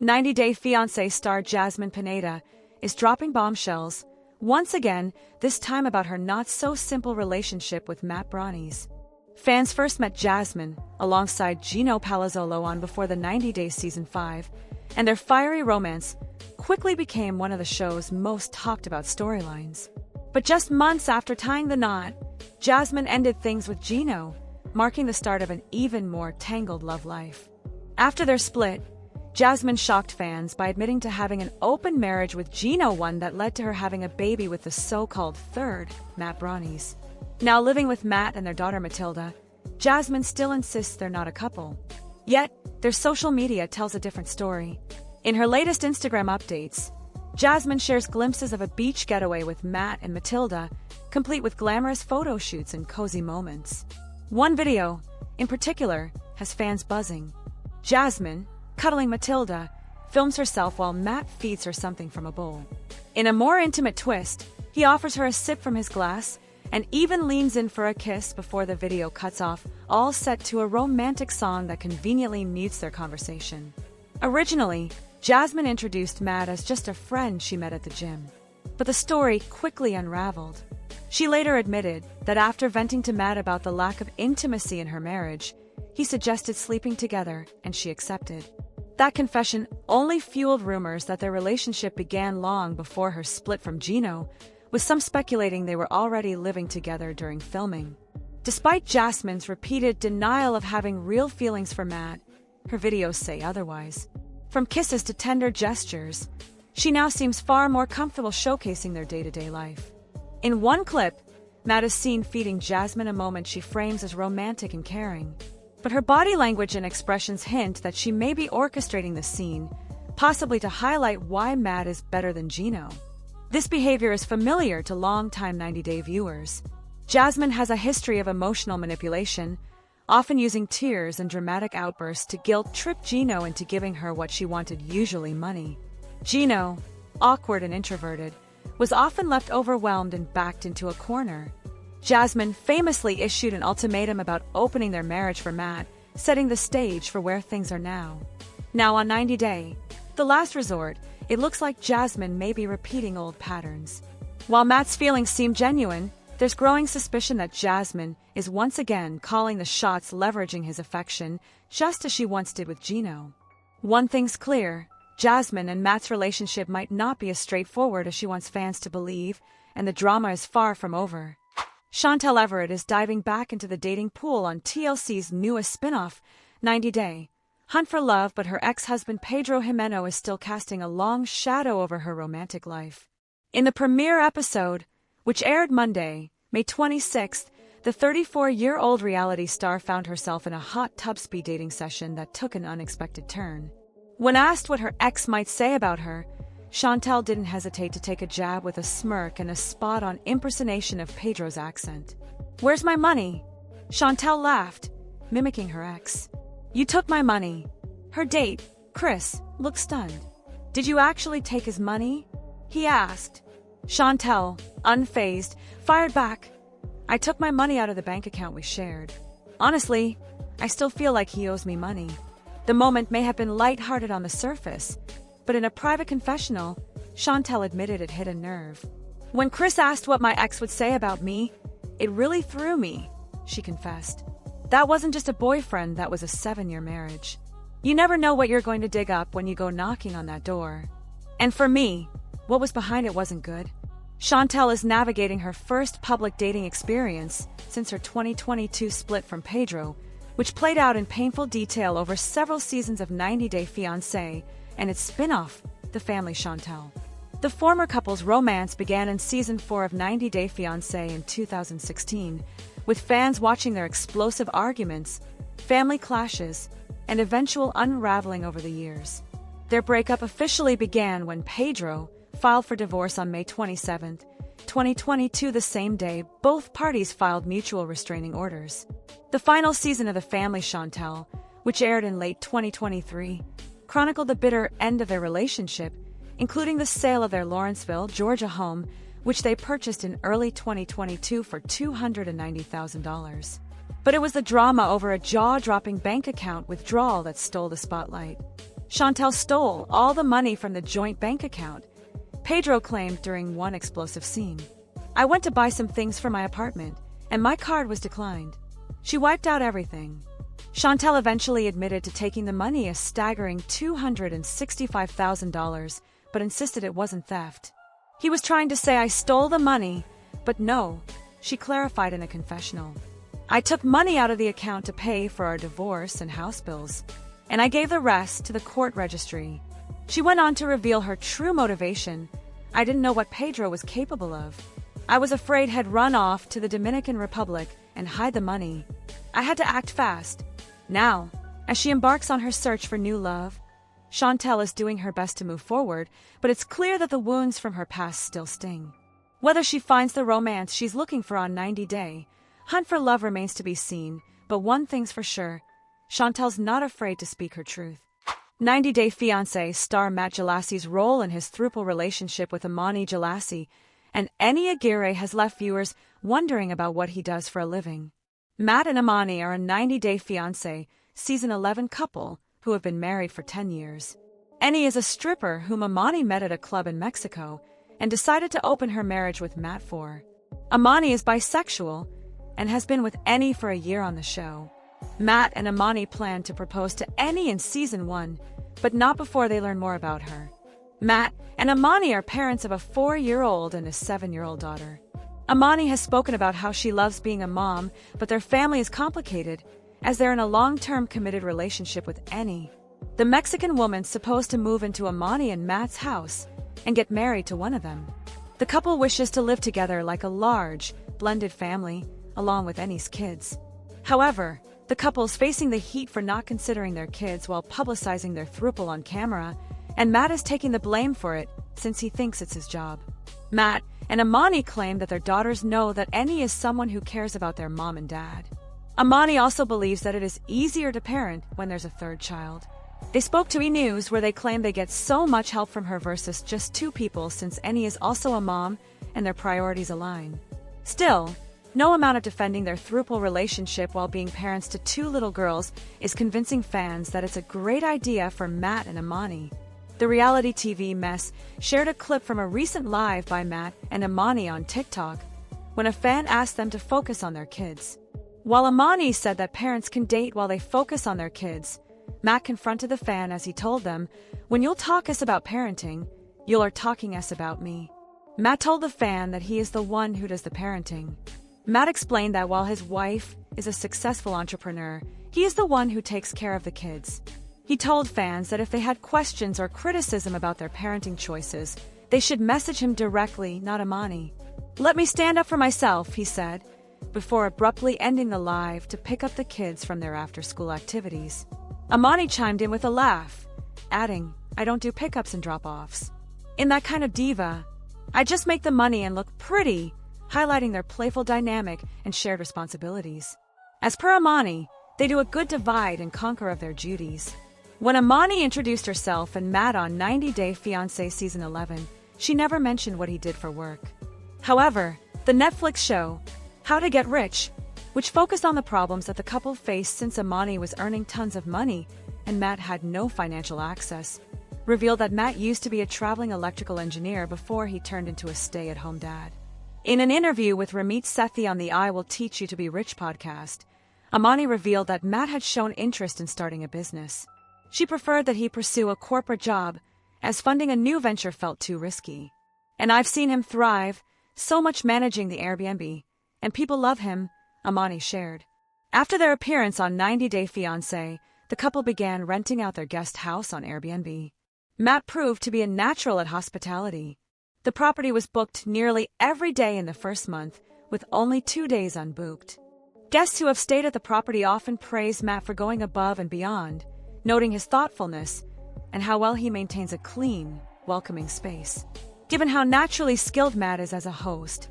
90 Day Fiancé star Jasmine Pineda is dropping bombshells, once again, this time about her not-so-simple relationship with Matt Branis. Fans first met Jasmine, alongside Gino Palazzolo on Before the 90 Days Season 5, and their fiery romance quickly became one of the show's most talked-about storylines. But just months after tying the knot, Jasmine ended things with Gino, marking the start of an even more tangled love life. After their split, Jasmine shocked fans by admitting to having an open marriage with Gino, one that led to her having a baby with the so-called third, Matt Branis. Now living with Matt and their daughter Matilda, Jasmine still insists they're not a couple. Yet, their social media tells a different story. In her latest Instagram updates, Jasmine shares glimpses of a beach getaway with Matt and Matilda, complete with glamorous photo shoots and cozy moments. One video, in particular, has fans buzzing. Jasmine, cuddling Matilda, films herself while Matt feeds her something from a bowl. In a more intimate twist, he offers her a sip from his glass and even leans in for a kiss before the video cuts off, all set to a romantic song that conveniently mutes their conversation. Originally, Jasmine introduced Matt as just a friend she met at the gym, but the story quickly unraveled. She later admitted that after venting to Matt about the lack of intimacy in her marriage, he suggested sleeping together, and she accepted. That confession only fueled rumors that their relationship began long before her split from Gino, with some speculating they were already living together during filming. Despite Jasmine's repeated denial of having real feelings for Matt, her videos say otherwise. From kisses to tender gestures, she now seems far more comfortable showcasing their day-to-day life. In one clip, Matt is seen feeding Jasmine a moment she frames as romantic and caring. But her body language and expressions hint that she may be orchestrating the scene, possibly to highlight why Matt is better than Gino. This behavior is familiar to longtime 90 Day viewers. Jasmine has a history of emotional manipulation, often using tears and dramatic outbursts to guilt-trip Gino into giving her what she wanted, usually money. Gino, awkward and introverted, was often left overwhelmed and backed into a corner. Jasmine famously issued an ultimatum about opening their marriage for Matt, setting the stage for where things are now. Now on 90 Day, the last resort, it looks like Jasmine may be repeating old patterns. While Matt's feelings seem genuine, there's growing suspicion that Jasmine is once again calling the shots, leveraging his affection, just as she once did with Gino. One thing's clear, Jasmine and Matt's relationship might not be as straightforward as she wants fans to believe, and the drama is far from over. Chantel Everett is diving back into the dating pool on TLC's newest spin-off, 90 Day. Hunt for Love, but her ex-husband Pedro Jimeno is still casting a long shadow over her romantic life. In the premiere episode, which aired Monday, May 26th, the 34-year-old reality star found herself in a hot tub speed dating session that took an unexpected turn. When asked what her ex might say about her, Chantel didn't hesitate to take a jab with a smirk and a spot-on impersonation of Pedro's accent. "Where's my money?" Chantel laughed, mimicking her ex. "You took my money." Her date, Chris, looked stunned. "Did you actually take his money?" he asked. Chantel, unfazed, fired back. "I took my money out of the bank account we shared. Honestly, I still feel like he owes me money." The moment may have been lighthearted on the surface, but in a private confessional, Chantel admitted it hit a nerve. "When Chris asked what my ex would say about me, it really threw me," she confessed. "That wasn't just a boyfriend, that was a 7-year marriage. You never know what you're going to dig up when you go knocking on that door. And for me, what was behind it wasn't good." Chantel is navigating her first public dating experience since her 2022 split from Pedro, which played out in painful detail over several seasons of 90 Day Fiancé and its spin-off, The Family Chantel. The former couple's romance began in Season 4 of 90 Day Fiancé in 2016, with fans watching their explosive arguments, family clashes, and eventual unraveling over the years. Their breakup officially began when Pedro filed for divorce on May 27, 2022. The same day, both parties filed mutual restraining orders. The final season of The Family Chantel, which aired in late 2023, chronicled the bitter end of their relationship, including the sale of their Lawrenceville, Georgia home, which they purchased in early 2022 for $290,000. But it was the drama over a jaw-dropping bank account withdrawal that stole the spotlight. Chantel stole all the money from the joint bank account, Pedro claimed during one explosive scene. I went to buy some things for my apartment, and my card was declined. She wiped out everything. Chantel eventually admitted to taking the money, a staggering $265,000, but insisted it wasn't theft. He was trying to say I stole the money, but no, she clarified in a confessional. I took money out of the account to pay for our divorce and house bills, and I gave the rest to the court registry. She went on to reveal her true motivation. I didn't know what Pedro was capable of. I was afraid he'd run off to the Dominican Republic and hide the money. I had to act fast. Now, as she embarks on her search for new love, Chantel is doing her best to move forward, but it's clear that the wounds from her past still sting. Whether she finds the romance she's looking for on 90 Day Hunt for Love remains to be seen, but one thing's for sure, Chantel's not afraid to speak her truth. 90 Day Fiancé star Matt Jalassi's role in his throuple relationship with Ammanis Jalassi and Eni Aguirre has left viewers wondering about what he does for a living. Matt and Ammanis are a 90 Day Fiancé Season 11 couple who have been married for 10 years. Eni is a stripper whom Ammanis met at a club in Mexico and decided to open her marriage with Matt for. Ammanis is bisexual and has been with Eni for a year on the show. Matt and Ammanis plan to propose to Eni in Season 1, but not before they learn more about her. Matt and Ammanis are parents of a 4-year-old and a 7-year-old daughter. Ammanis has spoken about how she loves being a mom, but their family is complicated, as they're in a long-term committed relationship with Eni. The Mexican woman's supposed to move into Ammanis and Matt's house and get married to one of them. The couple wishes to live together like a large, blended family, along with Eni's kids. However, the couple's facing the heat for not considering their kids while publicizing their throuple on camera, and Matt is taking the blame for it since he thinks it's his job. Matt and Ammanis claim that their daughters know that Eni is someone who cares about their mom and dad. Ammanis also believes that it is easier to parent when there's a third child. They spoke to E! News where they claim they get so much help from her versus just 2 people since Eni is also a mom and their priorities align. Still, no amount of defending their throuple relationship while being parents to 2 little girls is convincing fans that it's a great idea for Matt and Ammanis. The reality TV mess shared a clip from a recent live by Matt and Ammanis on TikTok when a fan asked them to focus on their kids. While Ammanis said that parents can date while they focus on their kids, Matt confronted the fan as he told them, "When you'll talk us about parenting, you'll are talking us about me." Matt told the fan that he is the one who does the parenting. Matt explained that while his wife is a successful entrepreneur, he is the one who takes care of the kids. He told fans that if they had questions or criticism about their parenting choices, they should message him directly, not Ammanis. "Let me stand up for myself," he said, before abruptly ending the live to pick up the kids from their after-school activities. Ammanis chimed in with a laugh, adding, "I don't do pickups and drop-offs. In that kind of diva, I just make the money and look pretty," highlighting their playful dynamic and shared responsibilities. As per Ammanis, they do a good divide and conquer of their duties. When Ammanis introduced herself and Matt on 90 Day Fiancé Season 11, she never mentioned what he did for work. However, the Netflix show, How to Get Rich, which focused on the problems that the couple faced since Ammanis was earning tons of money and Matt had no financial access, revealed that Matt used to be a traveling electrical engineer before he turned into a stay-at-home dad. In an interview with Ramit Sethi on the I Will Teach You to Be Rich podcast, Ammanis revealed that Matt had shown interest in starting a business. She preferred that he pursue a corporate job, as funding a new venture felt too risky. "And I've seen him thrive, so much managing the Airbnb, and people love him," Ammanis shared. After their appearance on 90 Day Fiancé, the couple began renting out their guest house on Airbnb. Matt proved to be a natural at hospitality. The property was booked nearly every day in the first month, with only 2 days unbooked. Guests who have stayed at the property often praise Matt for going above and beyond, noting his thoughtfulness and how well he maintains a clean, welcoming space. Given how naturally skilled Matt is as a host,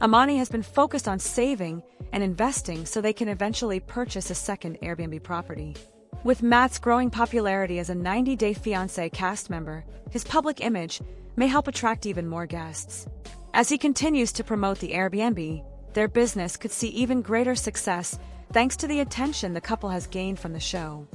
Ammanis has been focused on saving and investing so they can eventually purchase a second Airbnb property. With Matt's growing popularity as a 90 Day Fiancé cast member, his public image may help attract even more guests. As he continues to promote the Airbnb, their business could see even greater success thanks to the attention the couple has gained from the show.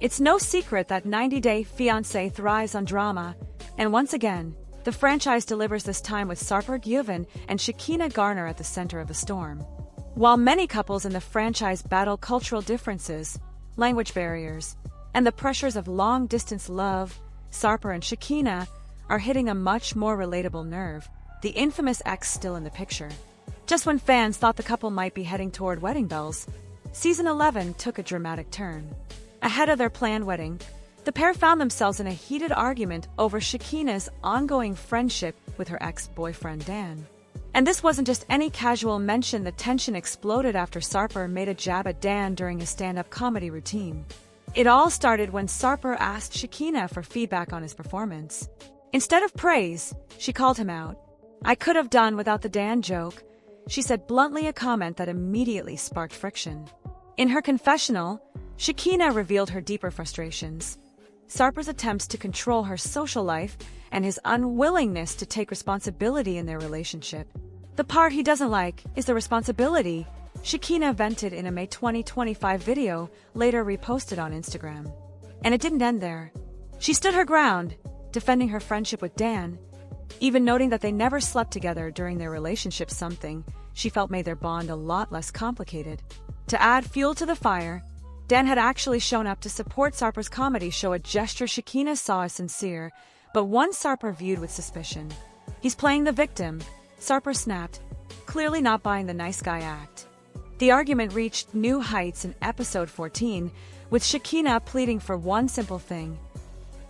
It's no secret that 90 Day Fiancé thrives on drama, and once again, the franchise delivers this time with Sarper, Yuven, and Shikina Garner at the center of the storm. While many couples in the franchise battle cultural differences, language barriers, and the pressures of long-distance love, Sarper and Shikina are hitting a much more relatable nerve, the infamous ex still in the picture. Just when fans thought the couple might be heading toward wedding bells, Season 11 took a dramatic turn. Ahead of their planned wedding, the pair found themselves in a heated argument over Shikina's ongoing friendship with her ex-boyfriend Dan. And this wasn't just any casual mention. The tension exploded after Sarper made a jab at Dan during his stand-up comedy routine. It all started when Sarper asked Shikina for feedback on his performance. Instead of praise, she called him out. "I could have done without the Dan joke," she said bluntly, a comment that immediately sparked friction. In her confessional, Shikina revealed her deeper frustrations. Sarper's attempts to control her social life and his unwillingness to take responsibility in their relationship. "The part he doesn't like is the responsibility," Shikina vented in a May 2025 video, later reposted on Instagram. And it didn't end there. She stood her ground, defending her friendship with Dan, even noting that they never slept together during their relationship, something she felt made their bond a lot less complicated. To add fuel to the fire, Dan had actually shown up to support Sarper's comedy show, a gesture Shikina saw as sincere, but one Sarper viewed with suspicion. "He's playing the victim," Sarper snapped, clearly not buying the nice guy act. The argument reached new heights in episode 14, with Shikina pleading for one simple thing: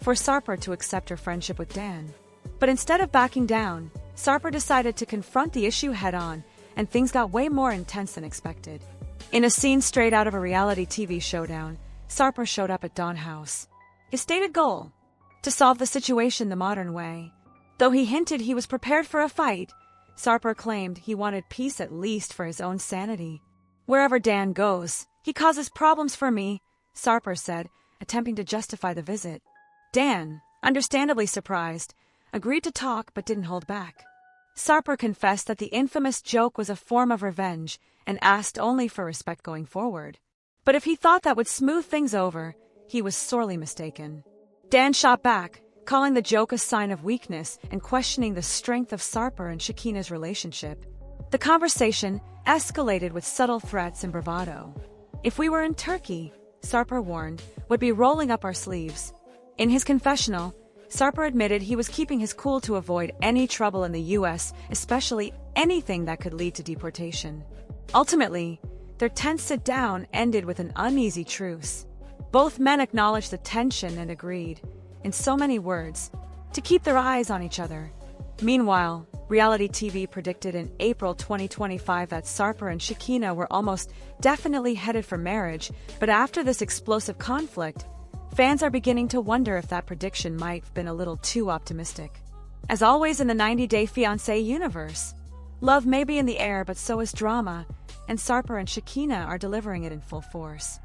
for Sarper to accept her friendship with Dan. But instead of backing down, Sarper decided to confront the issue head-on, and things got way more intense than expected. In a scene straight out of a reality TV showdown, Sarper showed up at Dawn's house. His stated goal? To solve the situation the modern way. Though he hinted he was prepared for a fight, Sarper claimed he wanted peace, at least for his own sanity. "Wherever Dan goes, he causes problems for me," Sarper said, attempting to justify the visit. Dan, understandably surprised, agreed to talk but didn't hold back. Sarper confessed that the infamous joke was a form of revenge and asked only for respect going forward. But if he thought that would smooth things over, he was sorely mistaken. Dan shot back, calling the joke a sign of weakness and questioning the strength of Sarper and Shikina's relationship. The conversation escalated with subtle threats and bravado. "If we were in Turkey," Sarper warned, "would be rolling up our sleeves." In his confessional, Sarper admitted he was keeping his cool to avoid any trouble in the U.S., especially anything that could lead to deportation. Ultimately, their tense sit-down ended with an uneasy truce. Both men acknowledged the tension and agreed, in so many words, to keep their eyes on each other. Meanwhile, reality TV predicted in April 2025 that Sarper and Shikina were almost definitely headed for marriage, but after this explosive conflict, fans are beginning to wonder if that prediction might have been a little too optimistic. As always in the 90 Day Fiancé universe, love may be in the air, but so is drama, and Sarper and Shikina are delivering it in full force.